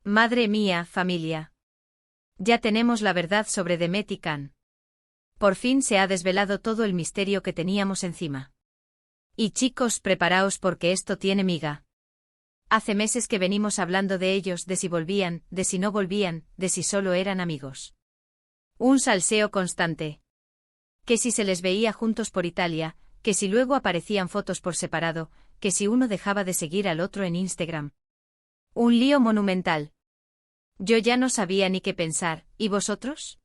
Madre mía, familia. Ya tenemos la verdad sobre Demet y Can. Por fin se ha desvelado todo el misterio que teníamos encima. Y chicos, preparaos porque esto tiene miga. Hace meses que venimos hablando de ellos, de si volvían, de si no volvían, de si solo eran amigos. Un salseo constante. Que si se les veía juntos por Italia, que si luego aparecían fotos por separado, que si uno dejaba de seguir al otro en Instagram. Un lío monumental. Yo ya no sabía ni qué pensar, ¿y vosotros?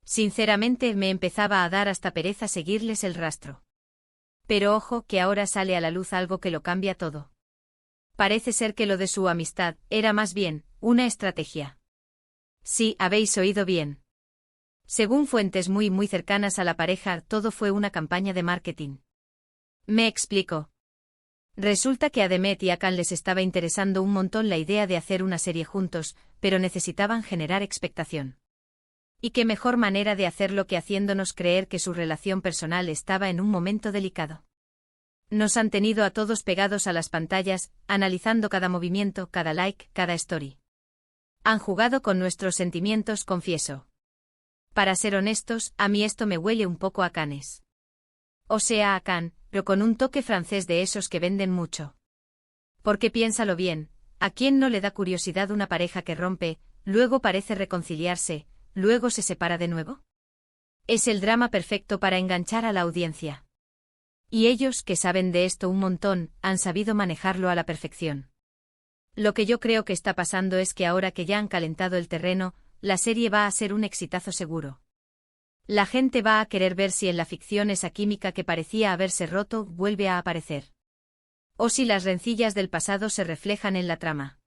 Sinceramente me empezaba a dar hasta pereza seguirles el rastro. Pero ojo que ahora sale a la luz algo que lo cambia todo. Parece ser que lo de su amistad era más bien una estrategia. Sí, habéis oído bien. Según fuentes muy cercanas a la pareja, todo fue una campaña de marketing. Me explico. Resulta que a Demet y a Can les estaba interesando un montón la idea de hacer una serie juntos, pero necesitaban generar expectación. Y qué mejor manera de hacerlo que haciéndonos creer que su relación personal estaba en un momento delicado. Nos han tenido a todos pegados a las pantallas, analizando cada movimiento, cada like, cada story. Han jugado con nuestros sentimientos, confieso. Para ser honestos, a mí esto me huele un poco a Canes. O sea, a Can, pero con un toque francés de esos que venden mucho. Porque piénsalo bien, ¿a quién no le da curiosidad una pareja que rompe, luego parece reconciliarse, luego se separa de nuevo? Es el drama perfecto para enganchar a la audiencia. Y ellos, que saben de esto un montón, han sabido manejarlo a la perfección. Lo que yo creo que está pasando es que ahora que ya han calentado el terreno, la serie va a ser un exitazo seguro. La gente va a querer ver si en la ficción esa química que parecía haberse roto vuelve a aparecer. O si las rencillas del pasado se reflejan en la trama.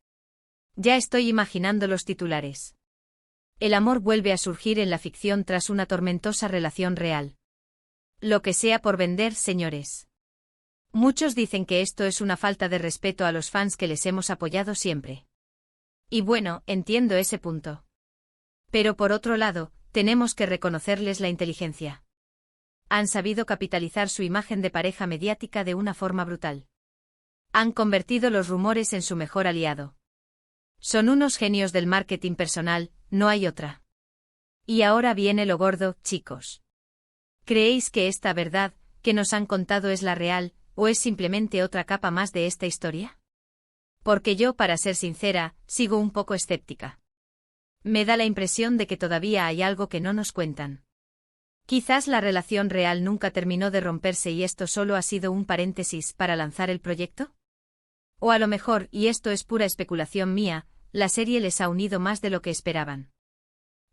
Ya estoy imaginando los titulares. El amor vuelve a surgir en la ficción tras una tormentosa relación real. Lo que sea por vender, señores. Muchos dicen que esto es una falta de respeto a los fans que les hemos apoyado siempre. Y bueno, entiendo ese punto. Pero por otro lado, tenemos que reconocerles la inteligencia. Han sabido capitalizar su imagen de pareja mediática de una forma brutal. Han convertido los rumores en su mejor aliado. Son unos genios del marketing personal, no hay otra. Y ahora viene lo gordo, chicos. ¿Creéis que esta verdad, que nos han contado es la real, o es simplemente otra capa más de esta historia? Porque yo, para ser sincera, sigo un poco escéptica. Me da la impresión de que todavía hay algo que no nos cuentan. Quizás la relación real nunca terminó de romperse y esto solo ha sido un paréntesis para lanzar el proyecto. O a lo mejor, y esto es pura especulación mía, la serie les ha unido más de lo que esperaban.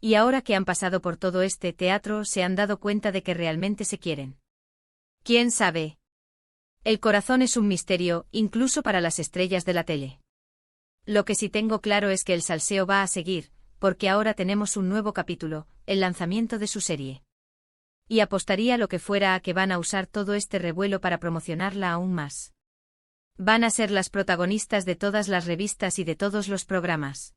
Y ahora que han pasado por todo este teatro se han dado cuenta de que realmente se quieren. ¿Quién sabe? El corazón es un misterio, incluso para las estrellas de la tele. Lo que sí tengo claro es que el salseo va a seguir, porque ahora tenemos un nuevo capítulo, el lanzamiento de su serie. Y apostaría lo que fuera a que van a usar todo este revuelo para promocionarla aún más. Van a ser las protagonistas de todas las revistas y de todos los programas.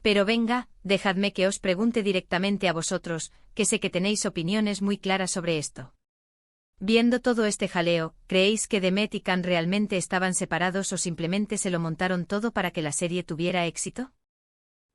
Pero venga, dejadme que os pregunte directamente a vosotros, que sé que tenéis opiniones muy claras sobre esto. Viendo todo este jaleo, ¿creéis que Demet y Can realmente estaban separados o simplemente se lo montaron todo para que la serie tuviera éxito?